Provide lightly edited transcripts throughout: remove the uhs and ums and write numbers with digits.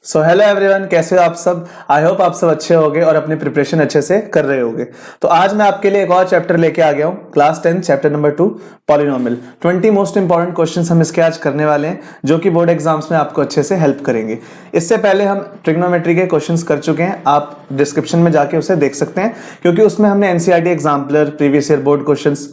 So hello everyone, कैसे हो आप सब। आई होप आप सब अच्छे होगे और अपनी प्रिपरेशन अच्छे से कर रहे होगे। तो आज मैं आपके लिए एक और चैप्टर लेके आ गया हूँ, class 10 chapter number 2 polynomial. 20 most important questions हम इसके आज करने वाले हैं, जो कि बोर्ड एग्जाम्स में आपको अच्छे से हेल्प करेंगे। इससे पहले हम ट्रिग्नोमेट्री के क्वेश्चंस कर चुके हैं, आप डिस्क्रिप्शन में जाके उसे देख सकते हैं, क्योंकि उसमें हमने NCERT exemplar, previous year board questions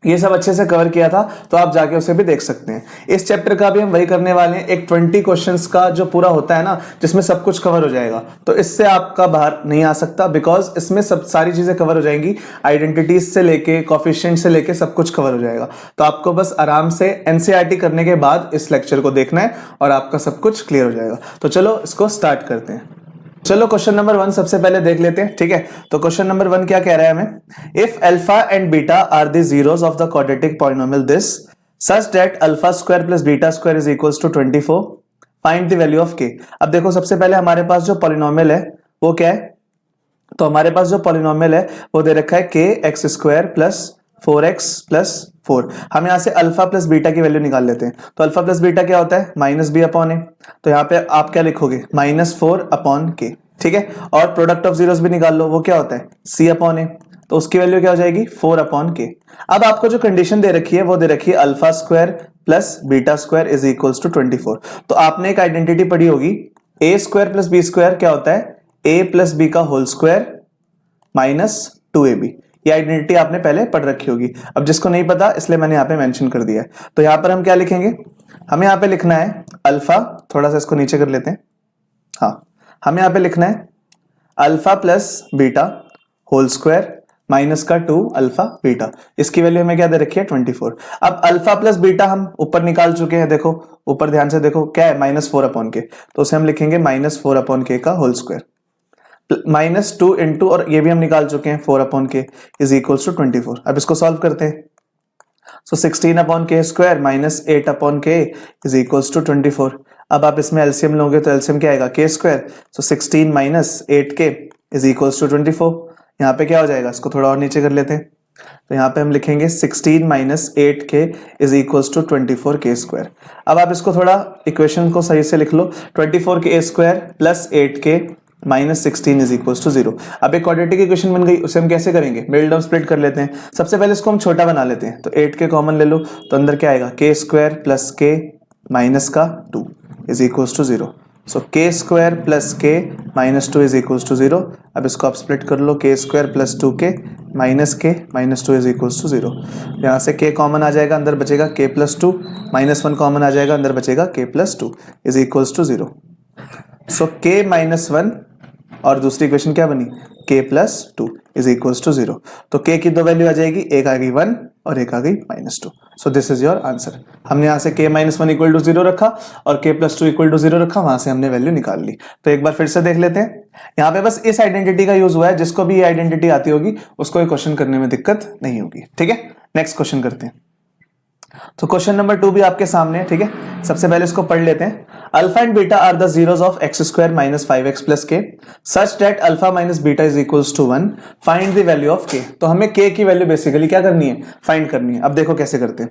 ये सब अच्छे से कवर किया था, तो आप जाके उसे भी देख सकते हैं। इस चैप्टर का भी हम वही करने वाले हैं, एक 20 क्वेश्चंस का जो पूरा होता है ना, जिसमें सब कुछ कवर हो जाएगा। तो इससे आपका बाहर नहीं आ सकता, बिकॉज इसमें सब सारी चीजें कवर हो जाएंगी, आइडेंटिटीज से लेके कोफिशिएंट से लेके सब कुछ कवर हो जाएगा। तो आपको बस आराम से एनसीईआरटी करने के बाद इस लेक्चर को देखना है और आपका सब कुछ क्लियर हो जाएगा। तो चलो इसको स्टार्ट करते हैं। चलो क्वेश्चन नंबर 1 सबसे पहले देख लेते हैं, ठीक है। तो क्वेश्चन नंबर 1 क्या कह रहा है हमें, if alpha and beta are the zeros of the quadratic polynomial this such that alpha square plus beta square is equals to 24, find the value of K. अब देखो, सबसे पहले हमारे पास जो पॉलिनोमियल है वो क्या है, तो हमारे पास जो पॉलिनोमियल है वो दे रखा है k x square plus 4x plus 4। हम यहां से अल्फा प्लस बीटा की वैल्यू निकाल लेते हैं। तो अल्फा प्लस बीटा क्या होता है, माइनस बी अपॉन ए। तो यहाँ पे आप क्या लिखोगे, -4 अपॉन के, ठीक है। और प्रोडक्ट ऑफ जीरोस भी निकाल लो, वो क्या होता है सी अपॉन ए। तो उसकी वैल्यू क्या हो जाएगी 4 अपॉन के। अब आपको जो कंडीशन दे रखी है वो दे रखी है alpha square plus beta square is equals to 24। तो आपने एक आइडेंटिटी पढ़ी होगी, A square plus B square क्या होता है, ए प्लस बी का होल स्क्वायर माइनस 2ab। ये आइडेंटिटी आपने पहले पढ़ रखी होगी। अब जिसको नहीं पता, इसलिए मैंने यहाँ पे मेंशन कर दिया है। तो यहाँ पर हम क्या लिखेंगे, हमें यहाँ पे लिखना है अल्फा, थोड़ा सा इसको नीचे कर लेते हैं, हाँ। हमें यहाँ पे लिखना है alpha plus beta whole square minus का 2 अल्फा बीटा। इसकी वैल्यू हमें क्या दे रखी है 24। अब अल्फा प्लस बीटा हम ऊपर निकाल चुके हैं, देखो ऊपर ध्यान से देखो क्या है, -4 अपॉन के। तो उसे हम लिखेंगे -4 अपॉन के का होल स्क्वायर, -2 इंटू, और ये भी हम निकाल चुके हैं 4 अपॉन के इज इक्वल्स टू 24। अब इसको सॉल्व करते हैं। सो 16 अपॉन के स्क्वायर -8 अपॉन के इज इक्वल्स टू 24। अब आप इसमें एलसीएम लोगे तो एलसीएम क्या आएगा, के स्क्वायर। सो 16 माइनस 8 के इज इक्वल्स टू 24। यहाँ पे क्या हो जाएगा, इसको थोड़ा और नीचे कर लेते हैं। तो यहाँ पे हम लिखेंगे 16 माइनस 8 के इज इक्वल्स टू 24 के स्क्वायर। अब आप इसको थोड़ा इक्वेशन को सही से लिख लो, 24 के स्क्वायर प्लस 8 के -16 इज इक्वल्स टू 0। अब एक क्वाड्रेटिक इक्वेशन बन गई, उसे हम कैसे करेंगे, मिडिल टर्म स्प्लिट कर लेते हैं। सबसे पहले इसको हम छोटा बना लेते हैं। तो 8 के कॉमन ले लो, तो अंदर क्या आएगा, के स्क्वायर प्लस के माइनस का 2 इज इक्वल्स टू 0। सो के स्क्वायर प्लस के माइनस 2 इज इक्वल्स टू 0। अब इसको आप स्प्लिट कर लो, के स्क्वायर प्लस 2 के माइनस 2 इज इक्वल्स टू 0। यहाँ से के कॉमन आ जाएगा, अंदर बचेगा के प्लस 2, -1 कॉमन आ जाएगा, अंदर बचेगा K plus 2 is equals to 0। So K -1 और दूसरी इक्वेशन क्या बनी, k plus 2 is equals to 0। तो k की दो वैल्यू आ जाएगी, एक आ गई 1 और एक आ गई -2। So this is your answer. हमने यहाँ से k -1 इक्वल टू 0 रखा और k प्लस 2 इक्वल टू 0 रखा, वहां से हमने वैल्यू निकाल ली। तो एक बार फिर से देख लेते हैं। यहाँ पे बस इस आइडेंटिटी का यूज हुआ है, जिसको भी ये आइडेंटिटी आती होगी उसको ये क्वेश्चन करने में दिक्कत नहीं होगी, ठीक है। नेक्स्ट क्वेश्चन करते हैं। तो क्वेश्चन नंबर 2 भी आपके सामने है, ठीक है। सबसे पहले इसको पढ़ लेते हैं। Alpha and beta are the zeros of x square minus 5x plus k such that alpha minus beta is equals to 1, find the value of k. तो हमें के की वैल्यू बेसिकली क्या करनी है, फाइंड करनी है। अब देखो कैसे करते हैं।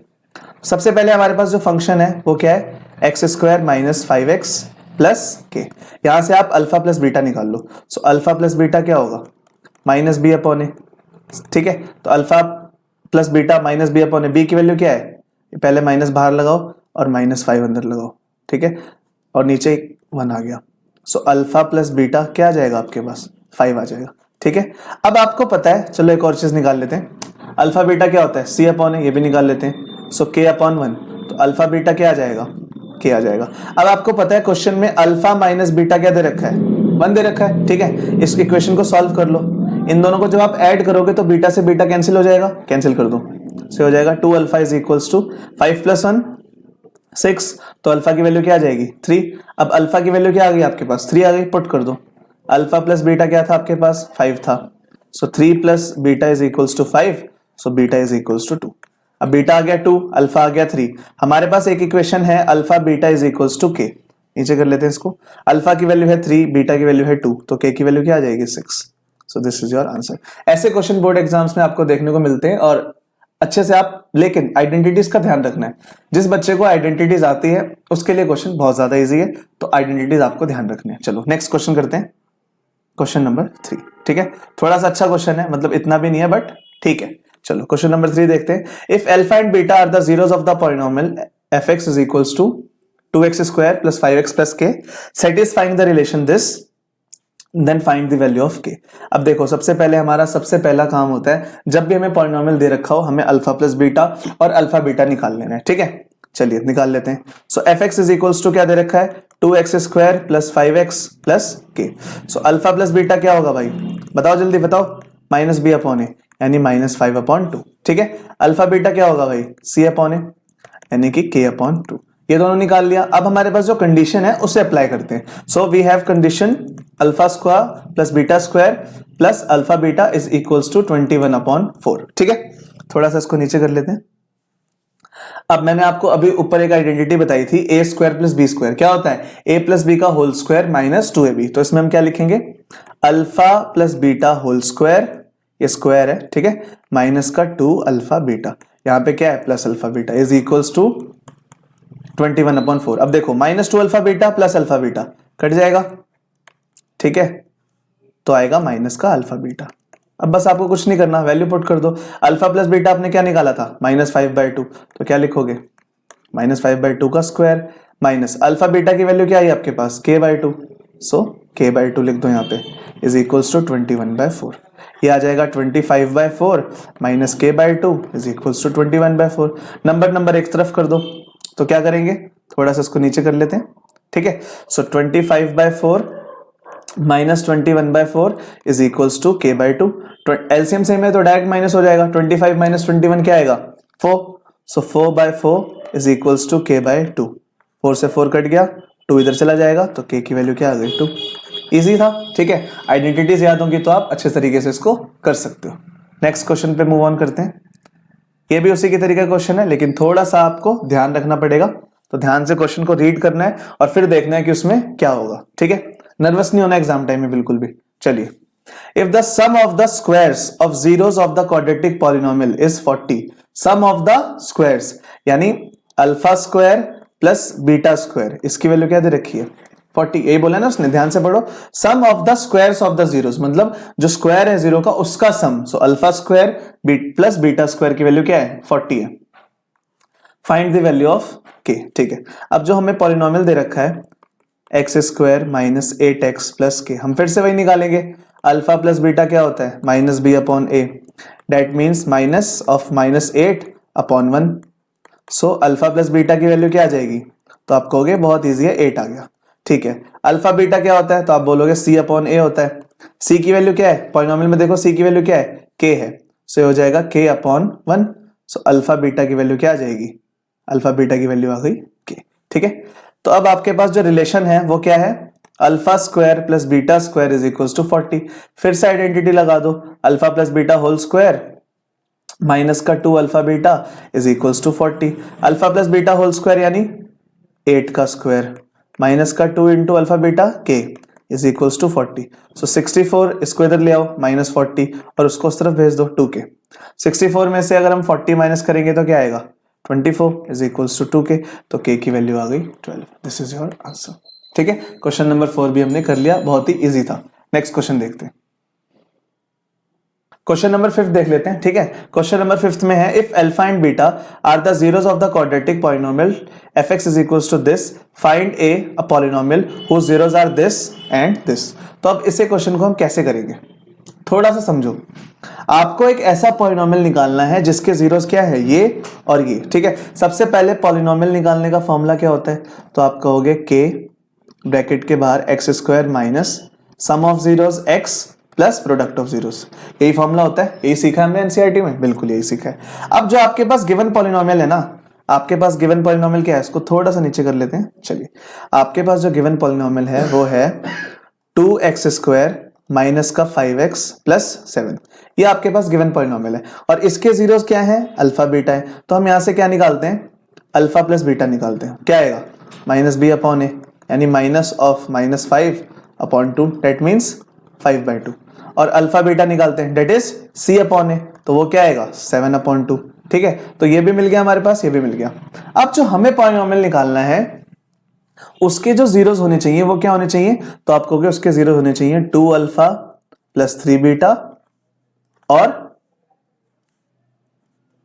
सबसे पहले हमारे पास जो फंक्शन है वो क्या है, x square minus 5x plus के। यहां से आप अल्फा प्लस बीटा निकाल लो। सो अल्फा प्लस बीटा क्या होगा, माइनस बी अपॉन ए, ठीक है। तो alpha plus beta minus B upon a, b की वैल्यू क्या है, पहले माइनस बाहर लगाओ और -5 अंदर लगाओ, ठीक है। और नीचे 1 आ गया। सो अल्फा प्लस बीटा क्या आ जाएगा आपके पास, 5 आ जाएगा, ठीक है। अब आपको पता है, चलो एक और चीज निकाल लेते हैं। अल्फा बीटा क्या होता है, सी अपॉन है, ये भी निकाल लेते हैं। सो के अपॉन 1, तो अल्फा बीटा क्या आ जाएगा, के आ जाएगा। अब आपको पता है क्वेश्चन में अल्फा माइनस बीटा क्या दे रखा है, 1 दे रखा है, ठीक है। इस इक्वेशन को सॉल्व कर लो। इन दोनों को जब आप ऐड करोगे तो बीटा से बीटा कैंसिल हो जाएगा, कैंसिल कर दो, से हो जाएगा 2 alpha is equals to 5 plus 1 6। तो अल्फा की वैल्यू क्या आ जाएगी 3। अब अल्फा की वैल्यू क्या आ गई आपके पास, 3 आ गई, पुट कर दो। अल्फा प्लस बीटा क्या था आपके पास, 5 था। So 3 plus beta is equals to 5। So beta is equals to 2। अब बीटा आ गया 2, अल्फा आ गया 3। हमारे पास एक इक्वेशन है alpha beta is equals to K, नीचे कर लेते हैं इसको। अल्फा की वैल्यू है 3, बीटा की वैल्यू है 2, तो के की वैल्यू क्या आ जाएगी 6। सो दिस इज योर आंसर। ऐसे क्वेश्चन बोर्ड एग्जाम्स में आपको देखने को मिलते हैं और अच्छे से आप, लेकिन आइडेंटिटीज का ध्यान रखना है। जिस बच्चे को आइडेंटिटीज आती है उसके लिए क्वेश्चन बहुत ज्यादा इजी है, तो आइडेंटिटीज आपको ध्यान रखनी है। चलो नेक्स्ट क्वेश्चन करते हैं, क्वेश्चन नंबर 3। ठीक है, थोड़ा सा अच्छा क्वेश्चन है, मतलब इतना भी नहीं है बट ठीक है। चलो क्वेश्चन नंबर 3 देखते हैं। If alpha and beta are the zeros of the polynomial fx is equals to 2x square plus 5x plus k, satisfying the relation this, then find the value of k। अब देखो, सबसे पहले हमारा सबसे पहला काम होता है, जब भी हमें पॉलिनोमियल दे रखा हो हमें अल्फा प्लस बीटा और अल्फा बीटा निकाल लेना है। ठीक है, चलिए निकाल लेते हैं। सो fx इज इक्वल्स टू क्या दे रखा है, 2x square plus 5x plus k। सो अल्फा प्लस बीटा क्या होगा भाई, बताओ जल्दी बताओ, माइनस बी अपॉन ए यानी माइनस 5/2। ठीक है, अल्फा बीटा क्या होगा भाई, c अपॉन ए यानी कि k/2। ये दोनों निकाल लिया। अब हमारे पास जो कंडीशन है उसे अप्लाई करते हैं। So we have condition alpha square plus beta square plus alpha beta is equals to 21/4। ठीक है, थोड़ा सा इसको नीचे कर लेते हैं। अब मैंने आपको अभी ऊपर एक आइडेंटिटी बताई थी, A square plus B square क्या होता है, ए प्लस बी का होल स्क्वायर माइनस 2ab। तो इसमें हम क्या लिखेंगे, alpha plus beta whole square, ये स्क्वायर है ठीक है, माइनस का 2 अल्फा बीटा, यहां पे क्या है plus alpha beta is equals to 21/4। अब देखो -2 alpha beta plus alpha beta cut जाएगा, ठीक है, तो आएगा माइनस का अल्फा बीटा। अब बस आपको कुछ नहीं करना, वैल्यू पुट कर दो। अल्फा प्लस बीटा आपने क्या निकाला था, -5/2, तो क्या लिखोगे, -5/2 का स्क्वायर माइनस अल्फा बीटा की वैल्यू क्या आई आपके पास, k/2, सो k/2 लिख दो यहाँ पे इज इक्वल्स टू 21/4। ये आ जाएगा 25/4 minus k/2 is equals to 21/4। Number एक तरफ कर दो, तो क्या करेंगे, थोड़ा सा इसको नीचे कर लेते हैं। ठीक है, so 25/4 minus 21/4 is equals to k/2। LCM से में तो डायरेक्ट माइनस हो जाएगा, 25 माइनस 21 क्या आएगा 4, सो 4/4 इज इक्वल्स टू k/2। 4 से 4 कट गया, 2 इधर चला जाएगा, तो k की वैल्यू क्या आ गई 2। इजी था। ठीक है, आइडेंटिटीज याद होंगी तो आप अच्छे तरीके से इसको कर सकते हो। नेक्स्ट क्वेश्चन पे मूव ऑन करते हैं। ये भी उसी के तरीके का क्वेश्चन है, लेकिन थोड़ा सा आपको ध्यान रखना पड़ेगा, तो ध्यान से क्वेश्चन को रीड करना है और फिर देखना है कि उसमें क्या होगा। ठीक है, नर्वस नहीं होना एग्जाम टाइम में बिल्कुल भी। चलिए, if the sum of the squares of zeros of the quadratic polynomial is 40, sum of the squares यानी alpha square plus beta square, इसकी वैल्यू क्या दे रखी है 40। यही बोला ना उसने, ध्यान से पढ़ो। Sum of the squares of the zeros, मतलब जो स्क्वायर है जीरो का उसका sum. So alpha square plus beta square की वैल्यू क्या है 40 है। Find the value of k। ठीक है, अब जो हमें पॉलिनोमियल दे रखा है x square minus 8x plus के, हम फिर से वही निकालेंगे। अल्फा प्लस बीटा क्या होता है minus B upon A, that means minus of -8/1। So alpha plus beta की वैल्यू क्या आ जाएगी, तो आप कहोगे बहुत ईजी है 8 आ गया। ठीक है, अल्फा बीटा क्या होता है, तो आप बोलोगे c/a होता है। c की वैल्यू क्या है, पॉलिनोमियल में देखो c की वैल्यू क्या है k है, सो ये हो जाएगा k/1। सो अल्फा बीटा की वैल्यू क्या आ जाएगी, अल्फा बीटा की वैल्यू आ गई k। ठीक है, तो अब आपके पास जो रिलेशन है वो क्या है, alpha square plus beta square is equals to 40। फिर से आइडेंटिटी लगा दो, alpha plus beta whole square minus का 2 alpha beta is equals to 40। Alpha plus beta whole square यानी 8 का स्क्वायर माइनस का 2 into alpha beta k is equals to 40। So 64 इसको इधर ले आओ -40 और उसको उस तरफ भेज दो 2k। 64 में से अगर हम 40 माइनस करेंगे तो क्या आएगा 24 इज इक्वल्स टू 2k, तो k की वैल्यू आ गई 12। This is your answer. ठीक है, क्वेश्चन नंबर 4 भी हमने कर लिया, बहुत ही इजी था। नेक्स्ट क्वेश्चन देखते हैं, क्वेश्चन नंबर 5 देख लेते हैं। ठीक है, क्वेश्चन नंबर 5 में है if alpha and beta are the zeros of the quadratic polynomial fx is equals to this, find a polynomial whose zeros are this and this. तो अब इसे क्वेश्चन को हम कैसे करेंगे, थोड़ा सा समझो। आपको एक ऐसा पॉलिनोमियल निकालना है जिसके जीरोस क्या है ये और ये। ठीक है, सबसे पहले पॉलिनोमियल निकालने का फॉर्मूला क्या होता है, तो आप कहोगे k ब्रैकेट के बाहर x square minus sum of zeros x plus product of zeros, यही फॉर्मूला होता है। यही सीखा हमने एनसीईआरटी में, बिल्कुल यही सीखा है। अब जो आपके पास गिवन पॉलिनोमियल है ना, आपके पास गिवन पॉलिनोमियल क्या है, इसको थोड़ा सा नीचे कर लेते हैं। चलिए, आपके पास जो गिवन पॉलिनोमियल है वो है 2x स्क्वायर माइनस का 5x प्लस 7। ये आपके पास गिवन पॉलिनोमियल है और इसके जीरोस क्या है अल्फा बीटा है। तो हम यहां से क्या निकालते हैं, अल्फा प्लस बीटा निकालते हैं। क्या आएगा -b/a यानी माइनस ऑफ -5/2, दैट मीन्स 5/2। और अल्फा बीटा निकालते हैं, दैट इज c/a, तो वो क्या आएगा 7/2। ठीक है, तो ये भी मिल गया हमारे पास, ये भी मिल गया। अब जो हमें पॉलिनोमियल निकालना है उसके जो जीरोस होने चाहिए वो क्या होने चाहिए, तो आप कहोगे उसके जीरो होने चाहिए 2 अल्फा प्लस 3 बीटा और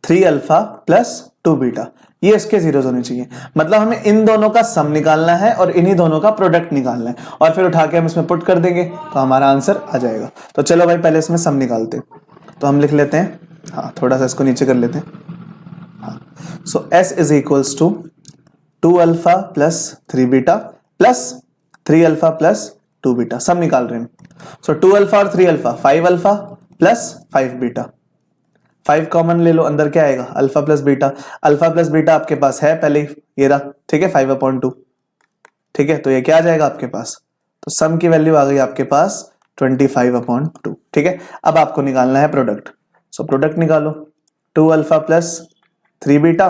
3 अल्फा प्लस 2 बीटा, ये इसके जीरोस होने चाहिए। मतलब हमें इन दोनों का सम निकालना है और इन्हीं दोनों का प्रोडक्ट निकालना है और फिर उठा के हम इसमें पुट कर देंगे तो हमारा आंसर आ जाएगा। तो चलो भाई पहले इसमें सम निकालते हैं, तो हम लिख लेते हैं, हाँ थोड़ा सा इसको नीचे कर लेते हैं। हाँ, so s is equals to 2 alpha plus 3 beta plus 3 alpha plus 2 beta, sum निकाल रहे हैं। सो 2 अल्फा और 3 alpha 5 alpha plus 5 beta, 5 common ले लो, अंदर क्या आएगा alpha plus beta, alpha plus beta आपके पास है पहले ही, ये रहा, ठीक है 5/2, ठीक है, तो ये क्या आ जाएगा आपके पास, तो सम की वैल्यू आ गई आपके पास 25/2, ठीक है। अब आपको निकालना है प्रोडक्ट, सो प्रोडक्ट निकालो, 2 अल्फा प्लस 3 बीटा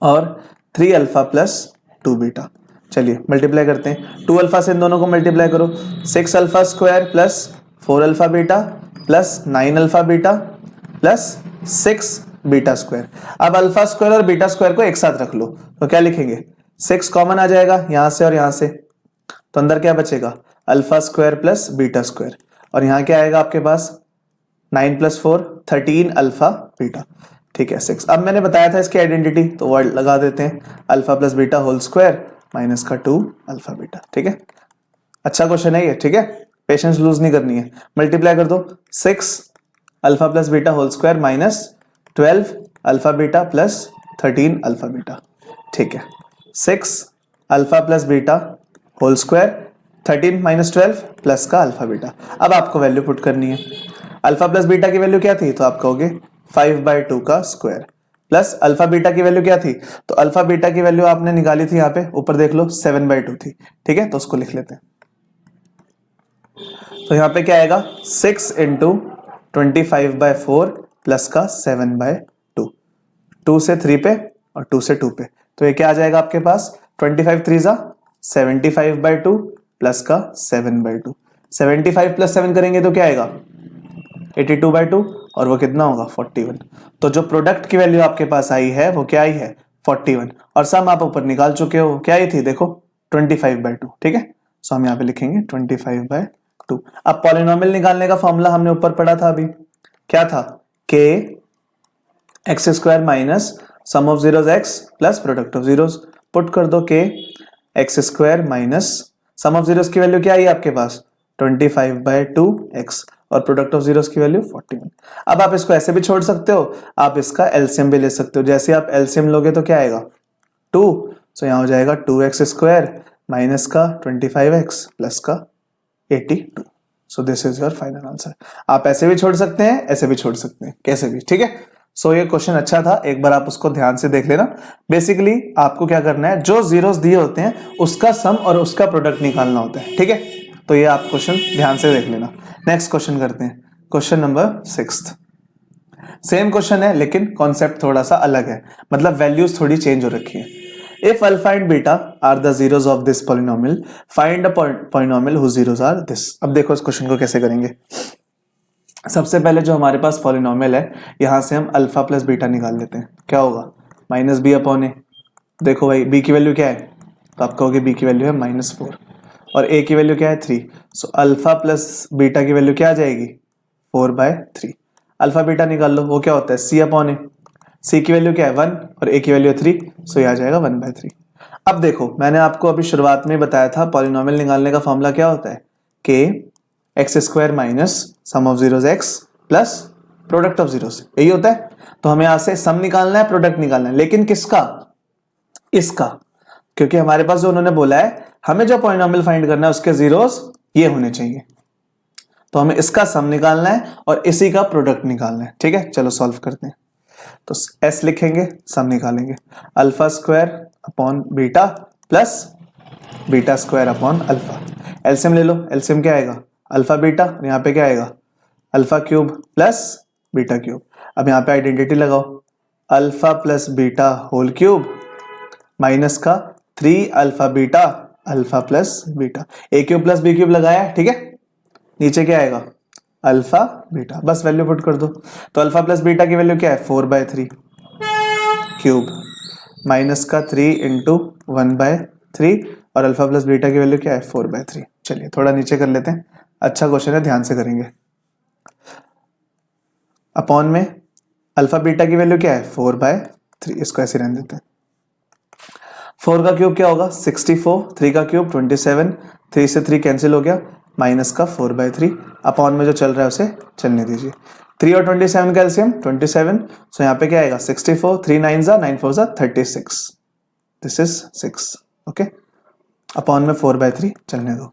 और 3 अल्फा प्लस 2 बीटा, चलिए मल्टीप्लाई करते हैं, 2 अल्फा से इन दोनों को मल्टीप्लाई करो, 6 alpha square plus 4 alpha beta plus 9 alpha beta plus 6 beta square. अब अल्फा स्क्वायर और बीटा स्क्वायर को एक साथ रख लो, तो क्या लिखेंगे, 6 कॉमन आ जाएगा यहां से और यहां से, तो अंदर क्या बचेगा alpha square plus beta square, और यहां क्या आएगा आपके पास 9 प्लस 4 13 अल्फा बीटा, ठीक है 6। अब मैंने बताया था इसकी आइडेंटिटी, तो वर्ड लगा देते हैं, alpha plus beta whole square minus का 2 अल्फा बीटा, ठीक है। अच्छा क्वेश्चन है ये, ठीक है, पेशेंस लूज नहीं करनी है। मल्टीप्लाई कर दो, 6 alpha plus beta whole square minus 12 alpha beta plus 13 alpha beta, ठीक है, 6 alpha plus beta whole square 13 minus 12 plus का अल्फा बीटा। अब आपको वैल्यू पुट करनी है, अल्फा प्लस बीटा की वैल्यू क्या थी, तो आप कहोगे 5/2 का स्क्वायर प्लस अल्फा बीटा की वैल्यू क्या थी, तो अल्फा बीटा की वैल्यू आपने निकाली थी यहाँ पे ऊपर देख लो 7/2 थी, ठीक है, तो उसको लिख लेते हैं। तो यहाँ पे क्या आएगा 6 इंटू 25/4 प्लस का 7/2, 2 से 3 पे और 2 से 2 पे, तो ये क्या आ जाएगा आपके पास 25 3 75/2 प्लस का 7/2, 75 प्लस 7 करेंगे तो क्या आएगा 82/2 और वो कितना होगा 41। तो जो प्रोडक्ट की वैल्यू आपके पास आई है वो क्या आई है 41, और सम आप ऊपर निकाल चुके हो, क्या आई थी देखो 25/2, ठीक है, सो हम यहाँ पे लिखेंगे 25/2। अब पॉलिनोमियल निकालने का फॉर्मूला हमने ऊपर पढ़ा था अभी, क्या था k x square minus sum of zeros x plus product of zeros, put कर दो k x square minus sum of zeros की वैल्यू क्या आई आपके पास 25/2x और प्रोडक्ट ऑफ जीरोस की वैल्यू 41। अब आप इसको ऐसे भी छोड़ सकते हो, आप इसका एलसीएम भी ले सकते हो, जैसे आप एलसीएम लोगे तो क्या आएगा 2, सो यहाँ हो जाएगा 2x स्क्वायर माइनस का 25x प्लस का 82, सो this is your final answer. आप ऐसे भी छोड़ सकते हैं, ऐसे भी छोड़ सकते हैं, कैसे भी, ठीक है। सो ये क्वेश्चन अच्छा था, एक बार आप उसको ध्यान से देख लेना। बेसिकली आपको क्या करना है, जो जीरोस दिए होते हैं उसका सम और उसका प्रोडक्ट निकालना होता है, ठीक है, तो ये आप क्वेश्चन ध्यान से देख लेना। नेक्स्ट क्वेश्चन करते हैं, क्वेश्चन नंबर 6। सेम क्वेश्चन है लेकिन कॉन्सेप्ट थोड़ा सा अलग है, मतलब वैल्यूज थोड़ी चेंज हो रखी है। If alpha and beta are the zeros of this polynomial, find a polynomial whose zeros are this. अब देखो इस क्वेश्चन को कैसे करेंगे। सबसे पहले जो हमारे पास पॉलिनोमियल है, यहां से हम अल्फा प्लस बीटा निकाल लेते हैं, क्या होगा -b/a। देखो भाई b की वैल्यू क्या है, तो आप कहोगे b की वैल्यू है -4 और a की वैल्यू क्या है 3, सो अल्फा प्लस बीटा की वैल्यू क्या आ जाएगी 4/3। अल्फा बीटा निकाल लो, वो क्या होता है c/a, c की वैल्यू क्या है 1 और a की वैल्यू 3, सो ये आ जाएगा 1/3। अब देखो मैंने आपको अभी शुरुआत में बताया था पॉलिनोमियल निकालने का फॉर्मूला क्या होता है, k x square minus sum of zeros x plus product of zeros, यही होता है। तो हमें यहां से सम निकालना है, प्रोडक्ट निकालना है, लेकिन किसका, इसका, क्योंकि हमारे पास जो उन्होंने बोला है हमें जो पॉलिनोमियल फाइंड करना है उसके जीरोस ये होने चाहिए, तो हमें इसका सम निकालना है और इसी का प्रोडक्ट निकालना है, ठीक है। चलो सॉल्व करते हैं, तो s लिखेंगे, सम निकालेंगे, alpha square upon beta plus beta square upon alpha. LCM ले लो, एलसीएम क्या आएगा अल्फा बीटा, यहाँ पे क्या आएगा alpha cube plus beta cube. अब यहाँ पे आइडेंटिटी लगाओ, alpha plus beta whole cube minus का 3 alpha beta alpha plus beta, a cube plus b cube लगाया है, ठीक है। नीचे क्या आएगा अल्फा बीटा, बस वैल्यू पुट कर दो। तो अल्फा प्लस बीटा की वैल्यू क्या है 4/3 क्यूब माइनस का 3 इंटू 1/3 और अल्फा प्लस बीटा की वैल्यू क्या है 4/3। चलिए थोड़ा नीचे कर लेते हैं, अच्छा क्वेश्चन है, ध्यान से करेंगे। अपॉन में अल्फा बीटा की वैल्यू क्या है 4/3, इसको ऐसे रहने देते हैं। 4 का क्यूब क्या होगा 64, 3 का क्यूब 27, 3 से 3 कैंसिल हो गया, माइनस का 4/3, अपॉन में जो चल रहा है उसे चलने दीजिए। 3 और 27 का एलसीएम 27, सो यहाँ पे क्या आएगा 64, 3 9 जा 9 4 जा 36, दिस इज 6, ओके, अपॉन में 4/3 चलने दो।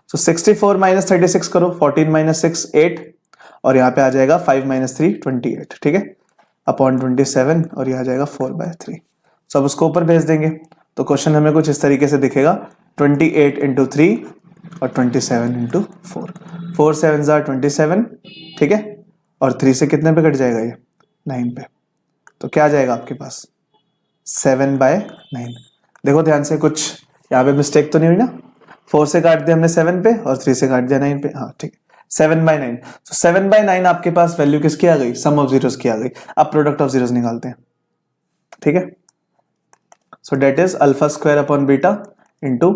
सो 64 माइनस 36 करो, 14 माइनस 6 8, और यहाँ पे आ जाएगा 5 माइनस 3 28, ठीक है, अपॉन 27, और यह आ जाएगा 4/3। सो अब उसको ऊपर भेज देंगे, तो क्वेश्चन हमें कुछ इस तरीके से दिखेगा 28 इंटू 3 और 27 इंटू 4, 4 7 जार 27, ठीक है, और 3 से कितने पे कट जाएगा ये 9 पे, तो क्या आ जाएगा आपके पास 7/9। देखो ध्यान से, कुछ यहाँ पे मिस्टेक तो नहीं हुई ना, 4 से काट दिया हमने 7 पे और 3 से काट दिया 9 पे, हाँ ठीक है, 7/9। तो 7/9 आपके पास वैल्यू किसकी आ गई, सम ऑफ जीरोस की आ गई। अब प्रोडक्ट ऑफ जीरोस निकालते हैं, ठीक है। So that is alpha square upon beta into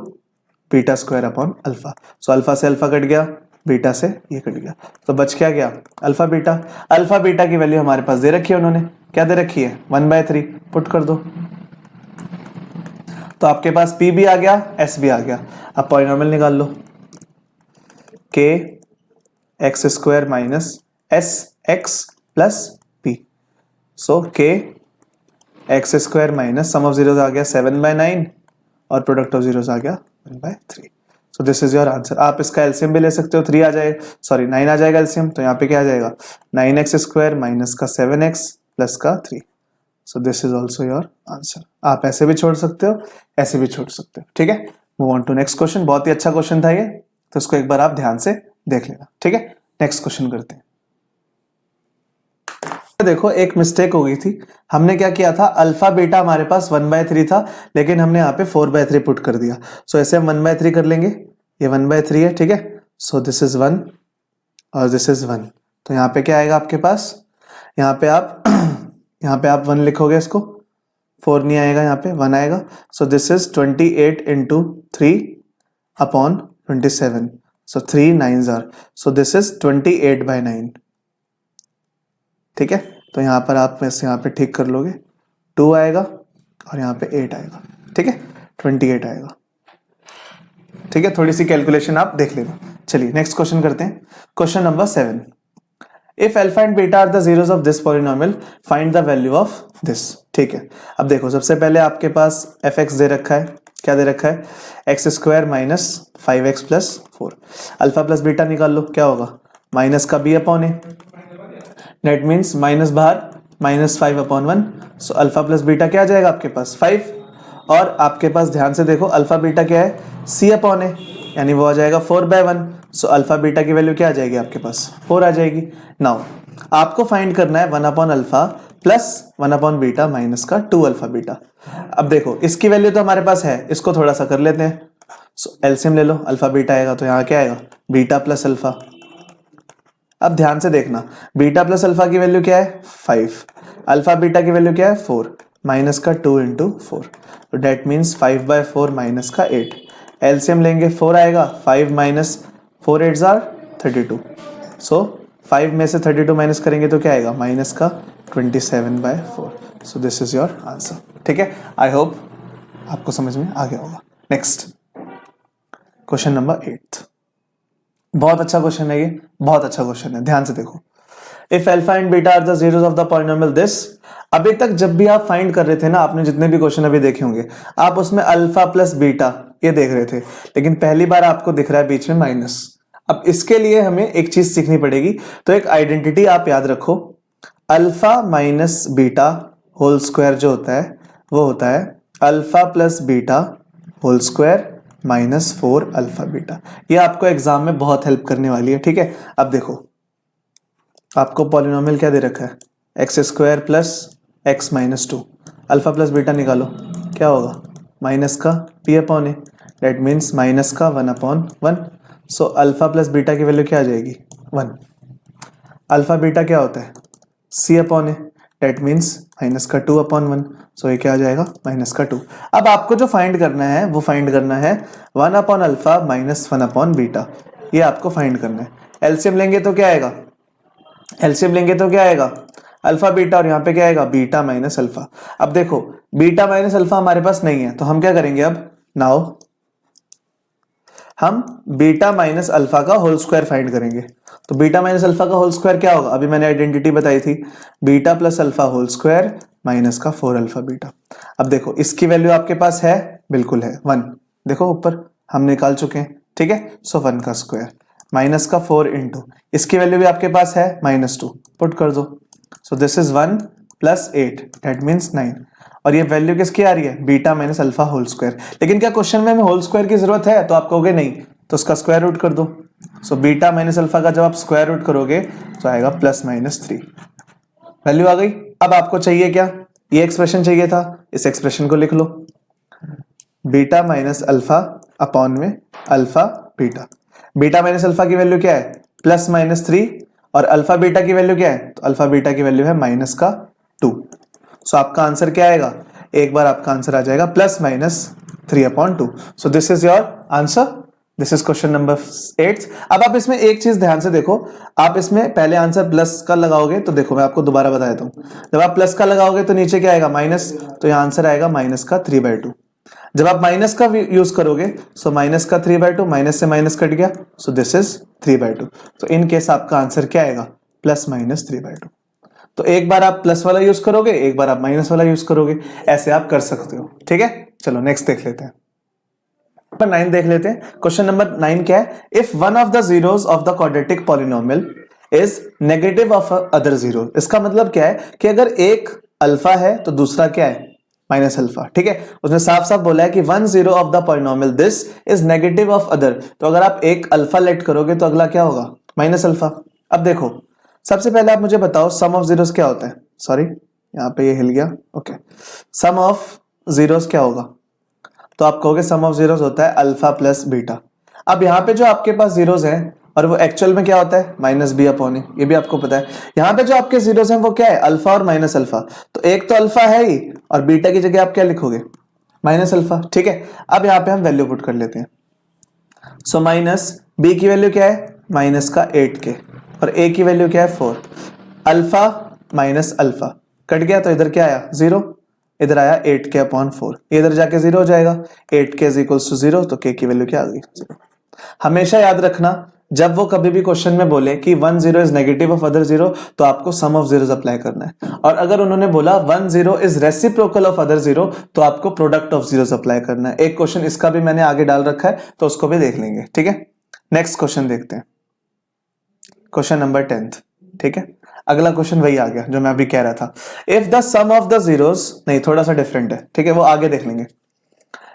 beta square upon alpha. So alpha से अल्फा कट गया, बीटा से ये कट गया, तो बच क्या गया अल्फा बीटा। अल्फा बीटा की वैल्यू हमारे पास दे रखी है, उन्होंने क्या दे रखी है 1/3, पुट कर दो, तो आपके पास p भी आ गया s भी आ गया। अब पॉलिनोमियल निकाल लो, k x square minus S x plus P. So k x square minus sum of zeros आ गया 7/9 और प्रोडक्ट ऑफ जीरोस आ गया 1/3। So this is your answer. आप इसका एलसीएम भी ले सकते हो, 3 आ जाए, सॉरी 9 आ जाएगा एलसीएम, तो यहाँ पे क्या आ जाएगा 9x स्क्वायर माइनस का 7x प्लस का 3। सो this is also your answer. आप ऐसे भी छोड़ सकते हो, ऐसे भी छोड़ सकते हो, ठीक है। Move on to next question. बहुत ही अच्छा क्वेश्चन था ये, तो इसको एक बार आप ध्यान से देख लेना, ठीक है। नेक्स्ट क्वेश्चन करते हैं। देखो एक मिस्टेक हो गई थी, हमने क्या किया था, अल्फा बीटा हमारे पास 1/3 था, लेकिन हमने यहाँ पे 4/3 पुट कर दिया। सो ऐसे हम 1/3 कर लेंगे, ये 1/3 है, ठीक है। सो दिस इज 1 और दिस इज 1, तो यहाँ पे क्या आएगा आपके पास, यहाँ पे आप 1 लिखोगे, इसको 4 नहीं आएगा, यहाँ पे 1 आएगा। सो this is 28 into 3 upon 27, so 3 9 jar, so this is 28/9, ठीक है। तो यहाँ पर आप वैसे यहाँ पे ठीक कर लोगे, 2 आएगा और यहाँ पे 8 आएगा, ठीक है, 28 आएगा, ठीक है। थोड़ी सी कैलकुलेशन आप देख लेना। चलिए नेक्स्ट क्वेश्चन करते हैं, question number 7। If alpha and beta are the zeros of this polynomial, find the value of this, ठीक है। अब देखो सबसे पहले आपके पास fx दे रखा है, क्या दे रखा है x square minus 5x plus 4। Alpha plus beta निकाल लो, क्या होगा माइनस का b अपॉन ए, नेट मीन्स माइनस बाहर -5/1। सो अल्फा प्लस बीटा क्या आ जाएगा आपके पास 5, और आपके पास ध्यान से देखो अल्फा बीटा क्या है c अपॉन ए, यानी वो आ जाएगा 4/1। सो अल्फा बीटा की वैल्यू क्या आ जाएगी आपके पास 4 आ जाएगी। नाउ आपको फाइंड करना है 1 upon alpha plus 1 upon beta minus का 2 अल्फा बीटा। अब देखो इसकी वैल्यू तो हमारे पास है, इसको थोड़ा सा कर लेते हैं। सो एलसीएम ले लो, अल्फा बीटा आएगा तो यहाँ क्या आएगा बीटा प्लस अल्फा। अब ध्यान से देखना, बीटा प्लस अल्फा की वैल्यू क्या है 5, अल्फा बीटा की वैल्यू क्या है 4, माइनस का 2 इंटू 4, तो डेट मीन्स 5/4 माइनस का 8। एलसीएम लेंगे 4 आएगा, 5 माइनस 4 8 जार 32। सो 5 में से 32 माइनस करेंगे तो क्या आएगा माइनस का 27/4। सो दिस इज योर आंसर, ठीक है। आई होप आपको समझ में आ गया होगा। Next question number 8। बहुत अच्छा क्वेश्चन है ये, बहुत अच्छा क्वेश्चन है, ध्यान से देखो। If alpha and beta are the zeros of the polynomial this. अभी तक जब भी आप फाइंड कर रहे थे ना, आपने जितने भी क्वेश्चन अभी देखे होंगे, आप उसमें अल्फा प्लस बीटा ये देख रहे थे, लेकिन पहली बार आपको दिख रहा है बीच में माइनस। अब इसके लिए हमें एक चीज सीखनी पड़ेगी, तो एक आइडेंटिटी आप याद रखो, alpha minus beta whole square जो होता है वो होता है alpha plus beta whole square -4 alpha beta. ये आपको एग्जाम में बहुत हेल्प करने वाली है, ठीक है। अब देखो आपको पॉलिनोमियल क्या दे रखा है x square plus x minus 2, alpha plus beta निकालो, क्या होगा माइनस का p upon A, that means minus का 1/1। सो अल्फा प्लस बीटा की वैल्यू क्या आ जाएगी 1, अल्फा बीटा क्या होता है, c upon A, that means minus का 2/1, सो ये क्या आ जाएगा, माइनस का 2। अब आपको जो फाइंड करना है वो फाइंड करना है 1/अल्फा माइनस 1/बीटा, ये आपको फाइंड करना है। एलसीएम लेंगे तो क्या आएगा, एलसीएम लेंगे तो क्या आएगा, अल्फा बीटा, और यहाँ पे क्या आएगा, बीटा माइनस अल्फा। अब देखो बीटा माइनस अल्फा हमारे पास नहीं है, तो हम क्या करेंगे, अब नाउ हम बीटा माइनस अल्फा का होल स्क्वायर फाइंड करेंगे। तो बीटा माइनस अल्फा का होल स्क्वायर क्या होगा, अभी मैंने आइडेंटिटी बताई थी, beta plus alpha whole square minus का 4 अल्फा बीटा। अब देखो इसकी वैल्यू आपके पास है, बिल्कुल है 1, देखो ऊपर हम निकाल चुके हैं, ठीक है। सो 1 का स्क्वायर माइनस का 4 इंटू, इसकी वैल्यू भी आपके पास है -2, पुट कर दो। So this is 1 plus 8, that means 9, और ये वैल्यू किसकी आ रही है, beta minus alpha whole square. लेकिन क्या क्वेश्चन में हमें होल स्क्वायर की जरूरत है, तो आप कहोगे नहीं, तो उसका स्क्वायर रूट कर दो। सो बीटा माइनस अल्फा का जब आप स्क्वायर रूट करोगे तो आएगा +-3, वैल्यू आ गई। अब आपको चाहिए क्या, ये एक्सप्रेशन चाहिए था, इस एक्सप्रेशन को लिख लो, बीटा माइनस अल्फा अपॉन में alpha beta. Beta minus alpha की वैल्यू क्या है, +-3, और अल्फा बीटा की वैल्यू क्या है, तो अल्फा बीटा की वैल्यू है -2। सो आपका आंसर क्या आएगा, एक बार आपका आंसर आ जाएगा +-3/2। सो this is your answer, this is question number 8। अब आप इसमें एक चीज ध्यान से देखो, आप इसमें पहले आंसर प्लस का लगाओगे, तो देखो मैं आपको दोबारा बता देता हूं, जब आप प्लस का लगाओगे तो नीचे क्या आएगा, माइनस, तो यहाँ आंसर आएगा -3/2। जब आप माइनस का यूज करोगे, सो -3/2, माइनस से माइनस कट गया, सो दिस इज 3/2। तो इन केस आपका आंसर क्या आएगा, +-3/2। तो एक बार आप प्लस वाला यूज करोगे, एक बार आप माइनस वाला यूज करोगे, ऐसे आप कर सकते हो, ठीक है। चलो नेक्स्ट देख लेते हैं, नंबर 9 देख लेते हैं। क्वेश्चन नंबर 9 क्या है, if one of the zeros of the quadratic polynomial is negative of other zero. इसका मतलब क्या है कि अगर एक अल्फा है तो दूसरा क्या है, माइनस अल्फा, ठीक है। उसने साफ साफ बोला है कि 1 0 of the polynomial this is negative of other, तो अगर आप एक अल्फा लेट करोगे तो अगला क्या होगा, माइनस अल्फा। अब देखो सबसे पहले आप मुझे बताओ सम ऑफ जीरोस क्या होता है, सॉरी यहाँ पे ये हिल गया, ओके। सम ऑफ जीरोस क्या होगा, तो आप कहोगे सम ऑफ जीरोस होता है अल्फा प्लस बीटा। अब यहाँ पे जो आपके पास जीरोस हैं, और वो एक्चुअल में क्या होता है, -b/a, ये भी आपको पता है। यहाँ पे जो आपके जीरोस हैं वो क्या है, अल्फा और माइनस अल्फा। तो एक तो अल्फा है ही, और बीटा की जगह आप क्या लिखोगे, माइनस अल्फा, ठीक है। अब यहाँ पे हम वैल्यू पुट कर लेते हैं। सो माइनस बी की वैल्यू क्या है, -8k, और ए की वैल्यू क्या है 4। अल्फा माइनस अल्फा कट गया, तो इधर क्या आया 0, इधर आया 8k/4, इधर जाके 0 हो जाएगा, 8k = 0, तो k की वैल्यू क्या आ गई 0। हमेशा याद रखना, जब वो कभी भी क्वेश्चन में बोले कि 1 0 is negative of other zero, तो आपको सम ऑफ जीरोस अप्लाई करना है। और अगर उन्होंने बोला 1 0 is reciprocal of other zero, तो आपको प्रोडक्ट ऑफ जीरोस अप्लाई करना है। एक क्वेश्चन इसका भी मैंने आगे डाल रखा है, तो उसको भी देख लेंगे, ठीक है। नेक्स्ट क्वेश्चन देखते हैं, क्वेश्चन नंबर 10, ठीक है। अगला क्वेश्चन वही आ गया जो मैं अभी कह रहा था, if the sum of the zeros, नहीं थोड़ा सा डिफरेंट है, ठीक है, वो आगे देख लेंगे।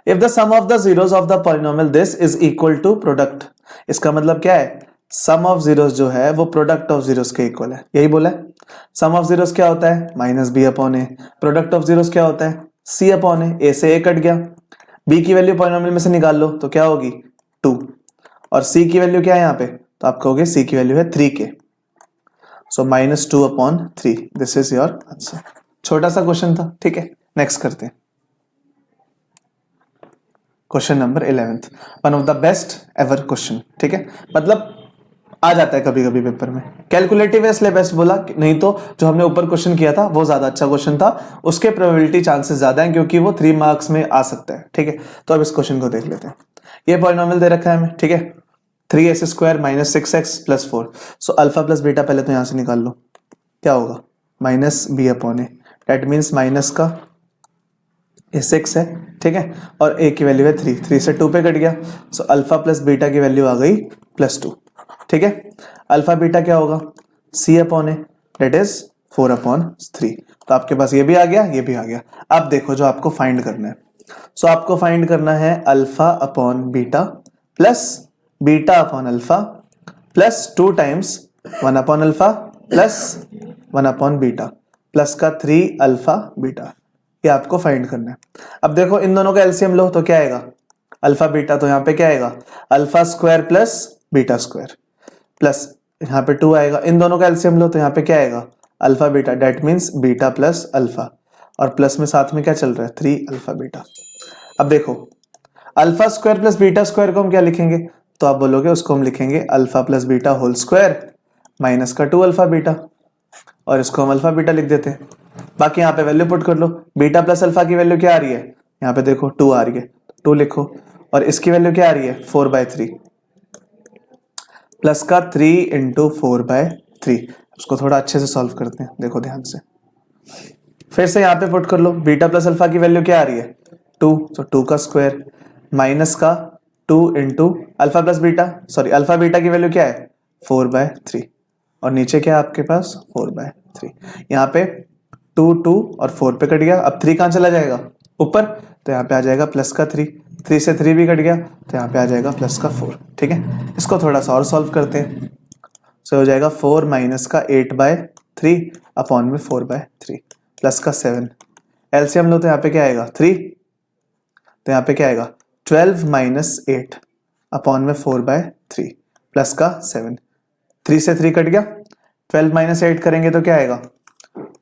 If the sum of the zeros of the polynomial this is equal to product, इसका मतलब क्या है, सम ऑफ जीरोस जो है वो प्रोडक्ट ऑफ जीरोस के इक्वल है, यही बोला है। सम ऑफ जीरोस क्या होता है, -b/a, प्रोडक्ट ऑफ जीरोस क्या होता है, c/a, a से a कट गया, b की वैल्यू पॉलिनोमियल में से निकाल लो तो क्या होगी 2, और c की वैल्यू क्या है यहाँ पे, तो आप कहोगे c की वैल्यू है 3k, so -2/3, this is your answer. छोटा सा क्वेश्चन था, ठीक है। नेक्स्ट करते हैं, question number 11, one of the best ever question, ठीक है। मतलब आ जाता है कभी कभी पेपर में, कैलकुलेटिव है इसलिए बेस्ट बोला, नहीं तो जो हमने ऊपर क्वेश्चन किया था वो ज्यादा अच्छा क्वेश्चन था, उसके प्रोबेबिलिटी चांसेस ज्यादा हैं क्योंकि वो 3 मार्क्स में आ सकता है, ठीक है। तो अब इस क्वेश्चन को देख लेते हैं। ये पॉलिनोमियल दे रखा है हमें, ठीक है, 3x² - 6x + 4। सो अल्फा प्लस बीटा पहले तो यहां से निकाल लो, क्या होगा -b/a, दैट मीन्स माइनस का ये 6 है, ठीक है, और a की वैल्यू है 3, 3 से 2 पे कट गया, सो अल्फा प्लस बीटा की वैल्यू आ गई +2, ठीक है। अल्फा बीटा क्या होगा, c/a, दैट इज 4/3। तो आपके पास ये भी आ गया, ये भी आ गया। अब देखो जो आपको फाइंड करना है, सो आपको फाइंड करना है alpha upon beta plus beta upon alpha plus 2 times 1/अल्फा प्लस 1/बीटा प्लस का 3 अल्फा बीटा, ये आपको फाइंड करना है। अब देखो इन दोनों का एलसीएम लो तो क्या आएगा, अल्फा बीटा, तो यहाँ पे क्या आएगा, alpha square plus beta square, plus यहाँ पे 2 आएगा, इन दोनों का एलसीएम लो तो यहाँ पे क्या आएगा alpha beta, that means beta plus alpha, और प्लस में साथ में क्या चल रहा है 3 अल्फा बीटा। अब देखो alpha square plus beta square को हम क्या लिखेंगे, तो आप बोलोगे उसको हम लिखेंगे alpha plus beta whole square minus का 2 अल्फा बीटा, और इसको हम अल्फा बीटा लिख देते हैं। बाकी यहाँ पे वैल्यू पुट कर लो, बीटा प्लस अल्फा की वैल्यू क्या आ रही है, यहाँ पे देखो 2 आ रही है, 2 लिखो, और इसकी वैल्यू क्या आ रही है 4/3 प्लस का 3 इंटू 4/3। उसको थोड़ा अच्छे से सॉल्व करते हैं, देखो ध्यान से, फिर से यहाँ पे पुट कर लो, बीटा प्लस अल्फा की वैल्यू क्या आ रही है 2, तो 2 का स्क्वायर माइनस का 2 into alpha plus beta, sorry alpha beta की वैल्यू क्या है 4/3, और नीचे क्या है आपके पास 4/3। यहाँ पे 2 2 और 4 पे कट गया, अब 3 कहाँ चला जाएगा ऊपर, तो यहाँ पे आ जाएगा प्लस का 3, 3 से 3 भी कट गया तो यहाँ पे आ जाएगा प्लस का 4। ठीक है, इसको थोड़ा सा और सॉल्व करते हैं, सो हो जाएगा 4 माइनस का 8/3 अपॉन में 4/3 प्लस का 7, एलसीएम लो तो यहाँ पे क्या आएगा 3, तो यहाँ पे क्या आएगा 12 माइनस 8 अपॉन में 4/3 प्लस का 7, 3 से 3 कट गया, 12 माइनस 8 करेंगे तो क्या आएगा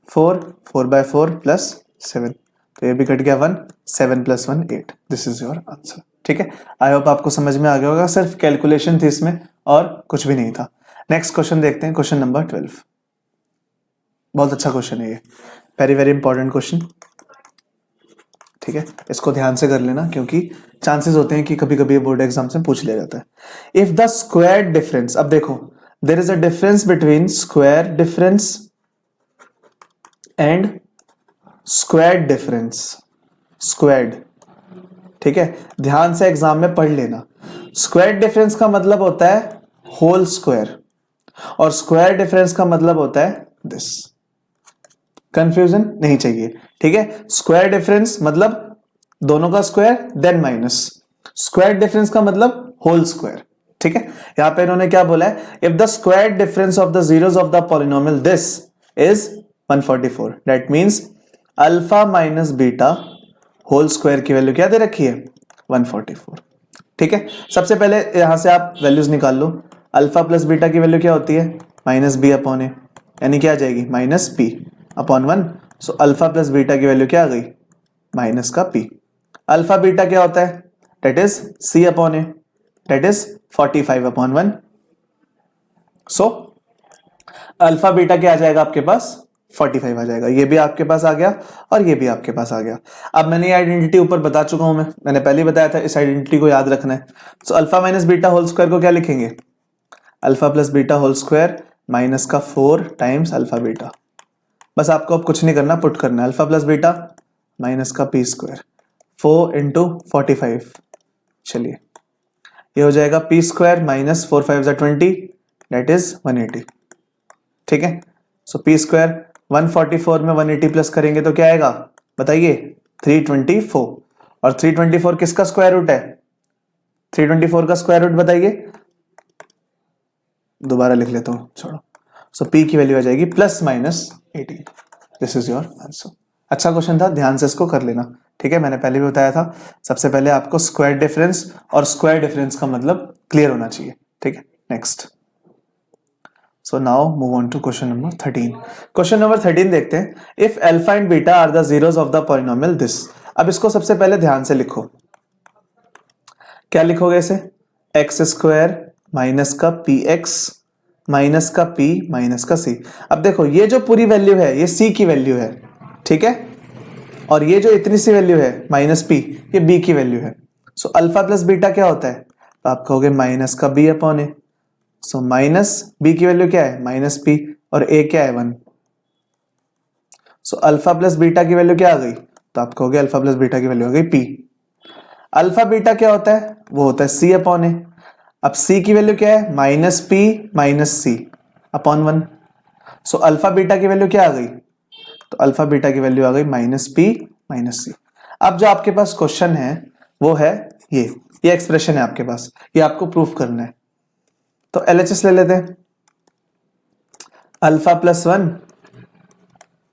4, 4/4 प्लस 7, तो ये भी कट गया 1, 7 plus 1 8, this is your answer. ठीक है, आई होप आपको समझ में आ गया होगा, सिर्फ कैलकुलेशन थी इसमें और कुछ भी नहीं था। नेक्स्ट क्वेश्चन देखते हैं, क्वेश्चन नंबर 12। बहुत अच्छा क्वेश्चन है ये, वेरी वेरी इंपॉर्टेंट क्वेश्चन। ठीक है, इसको ध्यान से कर लेना क्योंकि चांसेस होते हैं कि कभी कभी बोर्ड एग्जाम से पूछ लिया जाता है। इफ द स्क्वायर डिफरेंस, अब देखो there is a difference between square difference and square difference, squared. ठीक है, ध्यान से एग्जाम में पढ़ लेना, स्क्वायर डिफरेंस का मतलब होता है होल स्क्वायर, और स्क्वायर डिफरेंस का मतलब होता है दिस। कंफ्यूजन नहीं चाहिए। ठीक है, स्क्वायर डिफरेंस मतलब दोनों का square then minus, square difference का मतलब होल स्क्वायर। ठीक है, यहां पे इन्होंने क्या बोला है, if the square difference of the zeros of the polynomial this is 144, that means alpha minus beta whole square की वैल्यू क्या दे रखी है 144। ठीक है, सबसे पहले यहां से आप वैल्यूज निकाल लो, अल्फा प्लस बीटा की वैल्यू क्या होती है माइनस बी अपॉन ए, यानी क्या आ जाएगी minus P upon 1, so alpha plus beta की वैल्यू क्या आ गई माइनस का पी। अल्फा बीटा क्या होता है, that is C upon A, that is 45 upon 1, so alpha beta क्या आ जाएगा आपके पास 45 आ जाएगा। ये भी आपके पास आ गया और ये भी आपके पास आ गया। अब मैंने ये आइडेंटिटी ऊपर बता चुका हूं, मैंने पहले ही बताया था, इस आइडेंटिटी को याद रखना है। So alpha minus beta whole square को क्या लिखेंगे, alpha plus beta whole square minus का 4 टाइम्स अल्फा बीटा। बस आपको अब कुछ नहीं करना, पुट करना है अल्फा प्लस बीटा माइनस का पी स्क्वायर 4 इंटू 45, चलिए ये हो जाएगा P square minus 4 5 20, that is 180। ठीक है, सो पी स्क्वायर 144 में 180 प्लस करेंगे तो क्या आएगा बताइए 324, और 324 किसका स्क्वायर रूट है, 324 का स्क्वायर रूट बताइए, दोबारा लिख लेता हूं छोड़ो। सो पी की वैल्यू आ जाएगी plus minus 80, this is your answer. अच्छा क्वेश्चन था, ध्यान से इसको कर लेना। ठीक है, मैंने पहले भी बताया था, सबसे पहले आपको स्क्वायर डिफरेंस और स्क्वायर डिफरेंस का मतलब क्लियर होना चाहिए। ठीक है, next, so now move on to question number 13। Question number 13 देखते हैं, if alpha and beta are the zeros of the polynomial this. अब इसको सबसे पहले ध्यान से लिखो, क्या लिखोगे इसे, एक्स स्क्वायर माइनस का पी एक्स माइनस का पी माइनस का सी। अब देखो ये जो पूरी वैल्यू है ये सी की वैल्यू है, ठीक है, और ये जो इतनी सी वैल्यू है माइनस पी, ये बी की वैल्यू है। सो अल्फा प्लस बीटा क्या होता है, तो आप कहोगे माइनस का बी अपॉन ए, सो माइनस बी की वैल्यू क्या है माइनस पी, और ए क्या है 1, सो अल्फा प्लस बीटा की वैल्यू क्या आ गई, तो आप कहोगे अल्फा प्लस बीटा की वैल्यू आ गई पी। अल्फा बीटा क्या होता है, वो होता है सी अपॉन ए। अब सी की वैल्यू क्या है माइनस पी माइनस सी अपॉन 1, सो अल्फा बीटा की वैल्यू क्या आ गई, तो अल्फा बीटा की वैल्यू आ गई माइनस पी माइनस सी। अब जो आपके पास क्वेश्चन है वो है ये एक्सप्रेशन है आपके पास, ये आपको प्रूफ करना है। तो एलएचएस ले लेते हैं, alpha plus 1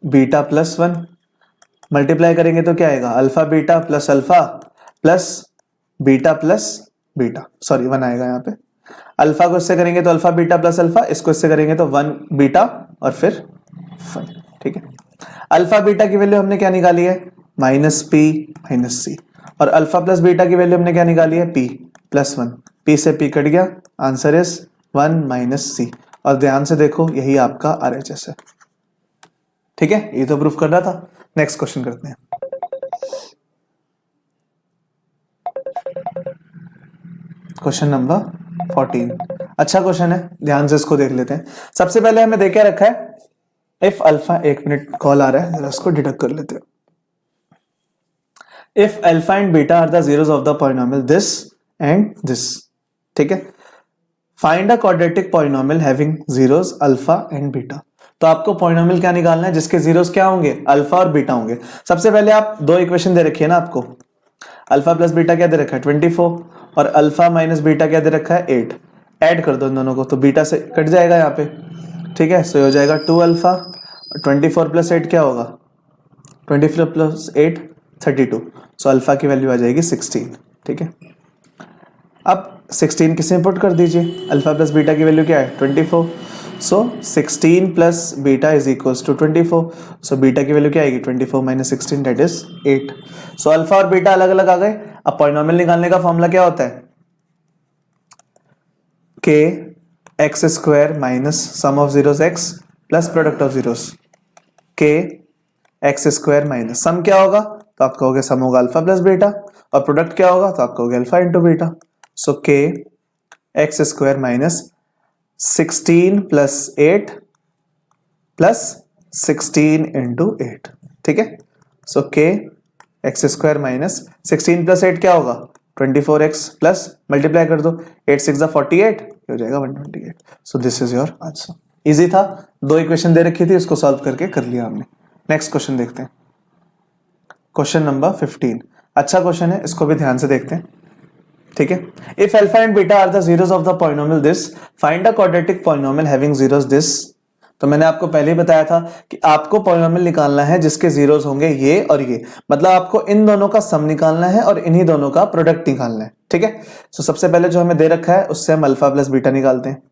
beta plus 1 multiply करेंगे तो क्या आएगा, alpha beta plus alpha plus beta plus beta, sorry 1 आएगा यहाँ पे, अल्फा को इससे करेंगे तो अल्फा बीटा प्लस अल्फा, इसको इससे करेंगे तो 1 बीटा और फिर 5, ठीक है। अल्फा बीटा की वैल्यू हमने क्या निकाली है, माइनस पी माइनस सी, और अल्फा प्लस बीटा की वैल्यू हमने क्या निकाली है, पी प्लस 1, पी से पी कट गया, आंसर इज 1 माइनस सी। और ध्यान से देखो यही आपका आरएचएस है, ठीक है, ये तो प्रूफ कर रहा था। नेक्स्ट क्वेश्चन करते हैं। क्वेश्चन नंबर 14, अच्छा क्वेश्चन है, ध्यान से इसको देख लेते हैं। सबसे पहले हमें देखे रखा है इफ अल्फा, एक मिनट कॉल आ रहा है, जरा इसको डिटेक्ट कर लेते हैं। If alpha and beta are the zeros of the polynomial this and this, ठीक है, find a quadratic polynomial having zeros alpha and beta. तो आपको पॉलिनोमियल क्या निकालना है जिसके जीरोस क्या होंगे, अल्फा और बीटा होंगे। सबसे पहले आप दो इक्वेशन दे रखी है ना आपको, अल्फा प्लस बीटा क्या दे रखा है 24, और अल्फा माइनस बीटा क्या दे रखा है 8। ऐड कर दो इन दोनों को तो बीटा से कट जाएगा यहाँ पे, ठीक है। सो हो जाएगा 2 अल्फा, 24 प्लस 8 क्या होगा, 24 प्लस 8 32। सो अल्फा की वैल्यू आ जाएगी 16, ठीक है। अब 16 किसे पुट कर दीजिए, अल्फा प्लस बीटा की वैल्यू क्या है 24, so 16 plus beta is equals to 24। So beta की वैल्यू क्या आएगी 24 minus 16 that is 8। So alpha और बीटा अलग अलग आ गए। अब पॉलिनोमियल निकालने का फॉर्मूला क्या होता है, k x square minus sum of zeros x plus product of zeros, के एक्स स्क्वायर माइनस सम क्या होगा, तो आप कहोगे सम होगा अल्फा प्लस बीटा, और प्रोडक्ट क्या होगा तो आप कहोगे alpha into beta. So k x square minus 16 plus 8 plus 16 into 8, ठीक है। सो k x square minus 16 plus 8 क्या होगा 24x प्लस मल्टीप्लाई कर दो, 8 6 48 हो जाएगा 128। सो this is your answer. Easy था, दो इक्वेशन दे रखी थी, इसको सॉल्व करके कर लिया हमने। नेक्स्ट क्वेश्चन देखते हैं, क्वेश्चन नंबर 15, अच्छा क्वेश्चन है, इसको भी ध्यान से देखते हैं, ठीक है। If alpha and beta are the zeros of the polynomial this, find a quadratic polynomial having zeros this. तो मैंने आपको पहले ही बताया था कि आपको पॉलिनोमियल निकालना है जिसके जीरोस होंगे ये और ये, मतलब आपको इन दोनों का सम निकालना है और इन्हीं दोनों का प्रोडक्ट निकालना है, ठीक है। तो सबसे पहले जो हमें दे रखा है उससे हम अल्फा प्लस बीटा निकालते हैं,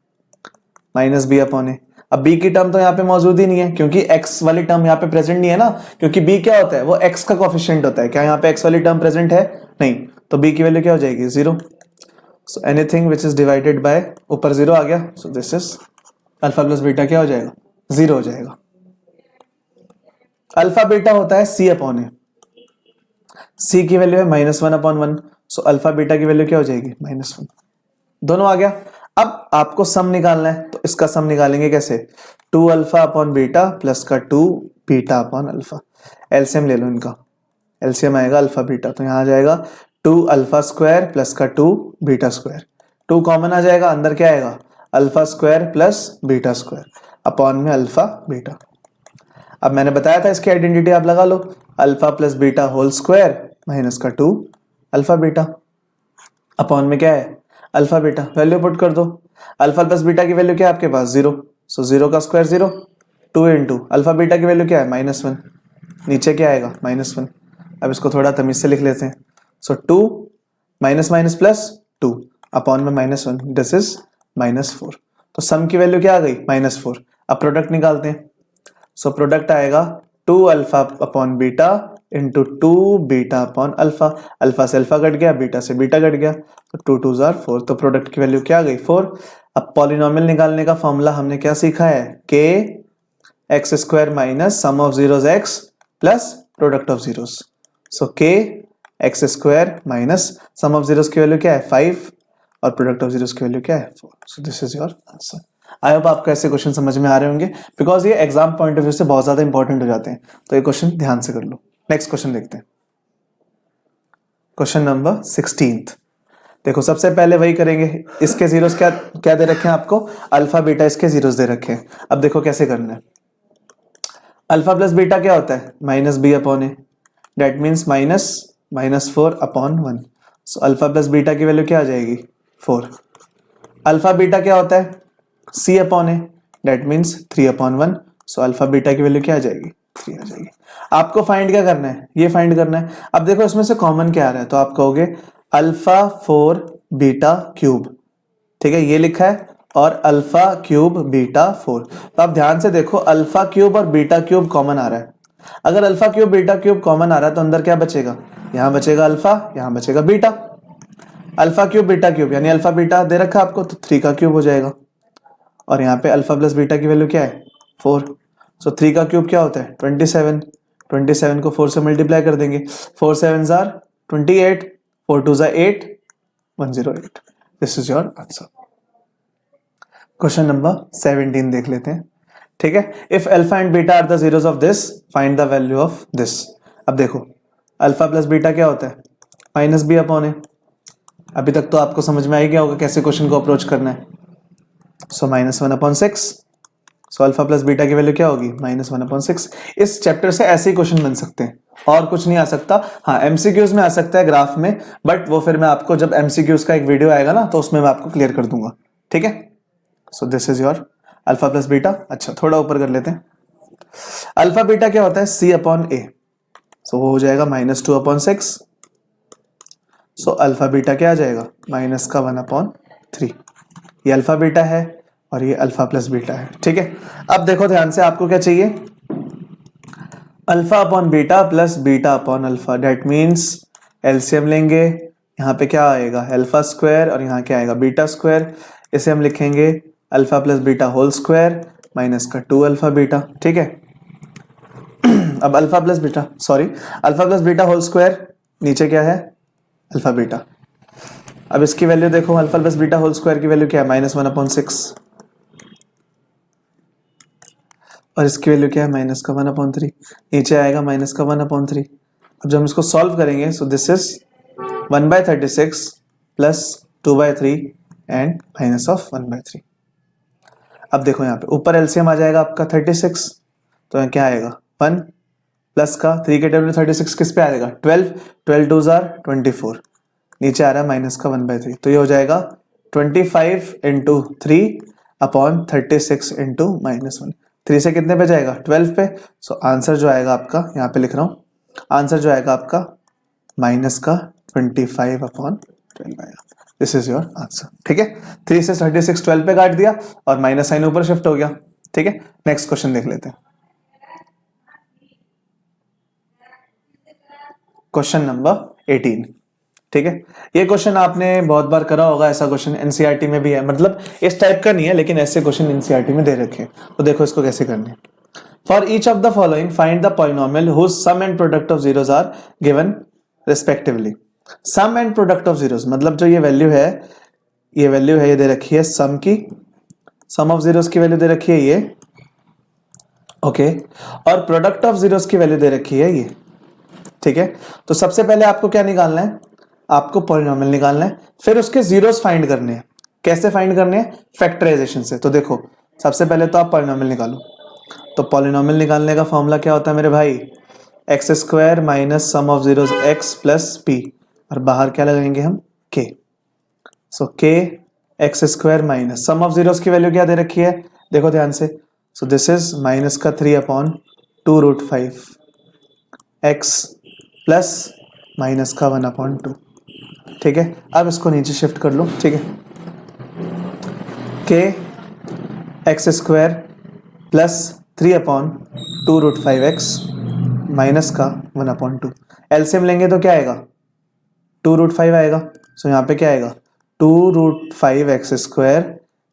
माइनस बी अपॉन ए। अब b की टर्म तो यहाँ पे मौजूद ही नहीं है क्योंकि x वाली टर्म यहाँ पे प्रेजेंट नहीं है ना, क्योंकि b क्या होता है, वो x का कोफिशिएंट होता है। क्या यहाँ पे x वाली टर्म प्रेजेंट है, नहीं, तो b की वैल्यू क्या हो जाएगी 0। So anything which is divided by, ऊपर 0 आ गया, सो this is alpha plus beta क्या हो जाएगा 0 हो जाएगा। अल्फा बीटा होता है c अपॉन ए, c की वैल्यू है -1 अपॉन 1, सो अल्फा बीटा की वैल्यू क्या हो जाएगी -1, दोनों आ गया। अब आपको सम निकालना है, तो इसका सम निकालेंगे कैसे, 2 अल्फा अपॉन बीटा प्लस का 2 बीटा अपॉन अल्फा। एलसीएम ले लो इनका, एलसीएम आएगा अल्फा बीटा, तो यहाँ आ जाएगा 2 अल्फा स्क्वायर प्लस का 2 बीटा स्क्वायर, 2 कॉमन आ जाएगा, अंदर क्या आएगा alpha square plus beta square upon में अल्फा बीटा। अब मैंने बताया था इसकी आइडेंटिटी आप लगा लो, alpha plus beta whole square minus का 2 अल्फा बीटा अपॉन में क्या है अल्फा बीटा। वैल्यू पुट कर दो, अल्फा प्लस बीटा की वैल्यू क्या है आपके पास 0, सो 0 का स्क्वायर 0, 2 इंटू अल्फा बीटा की वैल्यू क्या है -1, नीचे क्या आएगा -1। अब इसको थोड़ा तमीज से लिख लेते हैं, so 2 minus minus plus 2 upon में -1, दिस इज -4। तो सम की वैल्यू क्या आ गई -4। अब प्रोडक्ट निकालते हैं, सो प्रोडक्ट आएगा 2 alpha upon beta into 2 beta upon alpha, alpha से अल्फा कट गया, बीटा से बीटा कट गया, तो 2 2 जार 4, तो प्रोडक्ट की वैल्यू क्या आ गई 4। अब पॉलिनोमियल निकालने का फॉर्मूला हमने क्या सीखा है, k x square minus sum of zeros x plus product of zeros. So k x square minus sum of zeros की वैल्यू क्या है 5 और प्रोडक्ट ऑफ जीरोस की वैल्यू क्या है 4। So this is your answer. I hope आपको ऐसे question समझ में आ रहे होंगे, बिकॉज ये एग्जाम पॉइंट ऑफ व्यू से बहुत ज्यादा इंपॉर्टेंट हो जाते हैं, तो ये क्वेश्चन ध्यान से कर लो। नेक्स्ट क्वेश्चन देखते हैं, क्वेश्चन नंबर 16। देखो सबसे पहले वही करेंगे, इसके जीरोस क्या क्या दे रखे हैं आपको, अल्फा बीटा इसके जीरोस दे रखे हैं। अब देखो कैसे करना है, अल्फा प्लस बीटा क्या होता है -b upon A, that means -4 upon 1। So alpha plus beta की वैल्यू क्या आ जाएगी 4। अल्फा बीटा क्या होता है c upon A, that means 3 upon 1। So alpha beta की वैल्यू क्या आ जाएगी 3 आ जाएगी। आपको फाइंड क्या करना है, ये फाइंड करना है। अब देखो इसमें से कॉमन क्या आ रहा है, तो आप कहोगे अल्फा 4 बीटा क्यूब, ठीक है, ये लिखा है, और अल्फा क्यूब बीटा 4। तो आप ध्यान से देखो, अल्फा क्यूब और बीटा क्यूब कॉमन आ रहा है। अगर alpha cube beta cube common आ रहा है तो अंदर क्या बचेगा, यहां बचेगा अल्फा, यहां बचेगा beta. Alpha cube beta cube यानी अल्फा बीटा दे रखा आपको, तो 3 का क्यूब हो जाएगा, और यहाँ पे अल्फा प्लस बीटा की वैल्यू क्या है, 4। सो 3 का क्यूब क्या होता है, 27। 27 को 4 से मल्टीप्लाई कर देंगे, 4 7 are 28, 4 2 8, 108। This is your answer. Question number 17 देख लेते हैं। ठीक है, if alpha and beta are the zeros of this, find the value of this. अब देखो, अल्फा प्लस बीटा क्या होता है, माइनस बी अपॉन ए। अभी तक तो आपको समझ में आ ही गया होगा कैसे क्वेश्चन को अप्रोच करना है। सो -1/6। सो अल्फा प्लस बीटा की वैल्यू क्या होगी, -1/6। इस चैप्टर से ऐसे ही क्वेश्चन बन सकते हैं, और कुछ नहीं आ सकता। हाँ, एमसीक्यूज में आ सकता है ग्राफ में, बट वो फिर मैं आपको जब एमसीक्यूज का एक वीडियो आएगा ना, तो उसमें मैं आपको क्लियर कर दूंगा। ठीक है, सो this is your alpha plus beta. अच्छा, थोड़ा ऊपर कर लेते हैं। अल्फा बीटा क्या होता है, C/A। सो वो हो जाएगा -2/6। सो अल्फा बीटा क्या आ जाएगा, -1/3। ये अल्फा बीटा है और ये अल्फा प्लस बीटा है। ठीक है, अब देखो ध्यान से, आपको क्या चाहिए, alpha upon beta plus beta upon alpha. That means LCM लेंगे, यहाँ पे क्या आएगा, अल्फा स्क्वायर, और यहाँ क्या आएगा, बीटा स्क्वायर। इसे हम लिखेंगे alpha plus beta whole square minus का 2 अल्फा बीटा। ठीक है, अब alpha plus beta whole square, नीचे क्या है, अल्फा बीटा। अब इसकी वैल्यू देखो, alpha plus beta whole square की वैल्यू क्या है, -1/6, और इसकी वैल्यू क्या है, -1/3। नीचे आएगा -1/3। अब जब हम इसको सॉल्व करेंगे, सो दिस इज 1/36 प्लस 2/3 एंड -1/3। अब देखो यहाँ पे ऊपर एलसीएम आ जाएगा आपका 36, तो यहाँ क्या आएगा, 1 प्लस का 3 के टेबल में 36 किस पे आएगा, 12, 12 2 आर 24। नीचे आ रहा है -1/3, तो ये हो जाएगा 25 × 3 अपॉन 36 × -1। 3 से कितने पे जाएगा, 12 पे। सो आंसर जो आएगा आपका, यहाँ पे लिख रहा हूँ, आंसर जो आएगा आपका -25/12 आएगा। This is your answer. ठीक है, 3 से 36 12 पे काट दिया, और माइनस साइन ऊपर शिफ्ट हो गया। ठीक है, नेक्स्ट क्वेश्चन देख लेते हैं। Question number 18। ठीक है, ये क्वेश्चन आपने बहुत बार करा होगा, ऐसा क्वेश्चन एनसीईआरटी में भी है, मतलब इस टाइप का नहीं है, लेकिन ऐसे क्वेश्चन एनसीईआरटी में दे रखे हैं। तो देखो इसको कैसे करने हैं। For each of the following find the polynomial whose sum and product of zeros are given respectively. Sum and product of zeros मतलब जो ये वैल्यू है, ये दे रखी है सम की, सम ऑफ जीरोस की वैल्यू दे रखी है ये, ओके, और प्रोडक्ट ऑफ जीरोस की वैल्यू दे रखी है ये। ठीक है, तो सबसे पहले आपको क्या निकालना है, आपको पॉलिनोमियल निकालना है, फिर उसके जीरोस फाइंड करने हैं। कैसे फाइंड करने हैं, फैक्टराइजेशन से। तो देखो, सबसे पहले तो आप पॉलिनोमियल निकालो। तो पॉलिनोमियल निकालने का फॉर्मूला क्या होता है मेरे भाई, x² minus sum of zeros x plus p, और बाहर क्या लगाएंगे हम, k। So k x² minus sum of zeros की वैल्यू क्या दे रखी है, देखो ध्यान से। सो दिस इज -3/2√5 x प्लस -1/2। ठीक है, अब इसको नीचे शिफ्ट कर लो। ठीक है, k x² plus 3/2√5x minus का 1/2। एलसीएम लेंगे तो क्या आएगा, 2√5 आएगा। सो यहाँ पे क्या आएगा, 2√5x²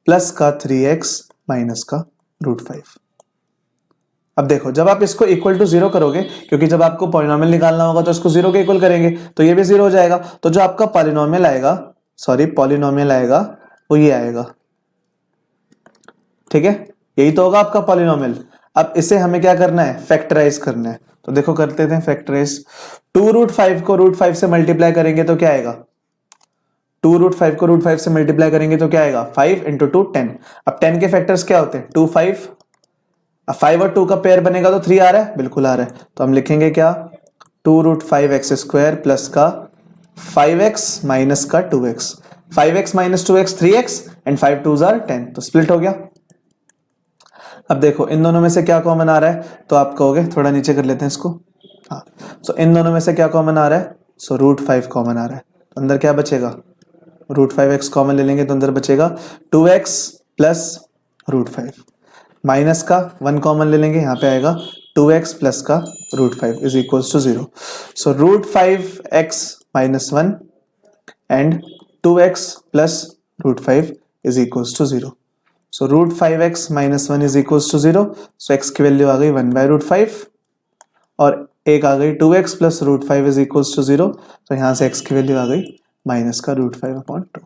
प्लस का 3x माइनस का √5। अब देखो, जब आप इसको इक्वल टू 0 करोगे, क्योंकि जब आपको पॉलिनोमियल निकालना होगा तो इसको 0 के इक्वल करेंगे, तो ये भी 0 हो जाएगा। तो जो आपका पॉलिनोमियल आएगा वो ये आएगा। ठीक है, यही तो होगा आपका पॉलिनोमियल। अब इसे हमें क्या करना है, फैक्टराइज करना है। तो देखो करते थे फैक्टराइज। 2√5 को √5 से मल्टीप्लाई करेंगे तो क्या आएगा, 2√5 को √5 से मल्टीप्लाई करेंगे तो क्या आएगा, 5 × 2 10। अब 10 के फैक्टर्स क्या होते हैं, 2 5। अब 5 और 2 का पेयर बनेगा तो 3 आ रहा है, बिल्कुल आ रहा है। तो हम लिखेंगे क्या, 2√5x² प्लस का 5x माइनस का 2x। 5x minus 2x 3x and 5 2s are 10, तो स्प्लिट हो गया। अब देखो इन दोनों में से क्या कॉमन आ रहा है, तो आप कहोगे, थोड़ा नीचे कर लेते हैं इसको। हाँ, सो इन दोनों में से क्या कॉमन आ रहा है, सो √5 कॉमन आ रहा है, तो अंदर क्या बचेगा, रूट 5x कॉमन ले लेंगे तो अंदर बचेगा 2x प्लस रूट 5, माइनस का 1 कॉमन ले लेंगे, यहाँ पे आएगा 2x प्लस का root 5 is equals to 0. So root 5x minus 1 and 2x plus root 5 is equals to 0. So root 5x minus 1 is equals to 0. So x की value आ गई 1 बाय रूट 5 और एक आ गई 2x plus root 5 is equals to 0. तो यहाँ से x की वैल्यू आ गई माइनस का root 5 upon 2.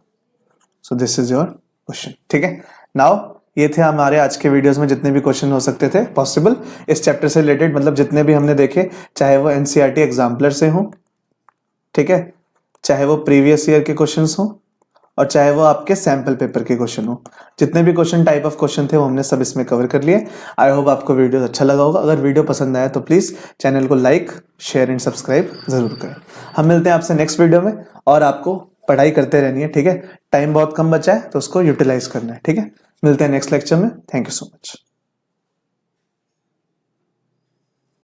So this is your question. ठीक है, नाउ ये थे हमारे आज के वीडियोस में जितने भी क्वेश्चन हो सकते थे पॉसिबल इस चैप्टर से रिलेटेड, मतलब जितने भी हमने देखे, चाहे वो एनसीईआरटी एग्जाम्पलर से हो, ठीक है, चाहे वो प्रीवियस ईयर के क्वेश्चंस हो और चाहे वो आपके सैंपल पेपर के क्वेश्चन हो. जितने भी क्वेश्चन टाइप ऑफ क्वेश्चन थे वो हमने सब इसमें कवर कर लिए. आई होप आपको वीडियो अच्छा लगा होगा. अगर वीडियो पसंद आया तो प्लीज चैनल को लाइक, शेयर एंड सब्सक्राइब जरूर करें. हम मिलते हैं आपसे नेक्स्ट वीडियो में और आपको पढ़ाई करते रहनी है. ठीक है, टाइम बहुत कम बचा है तो उसको यूटिलाइज करना है. ठीक है, मिलते हैं नेक्स्ट लेक्चर में. Thank you so much.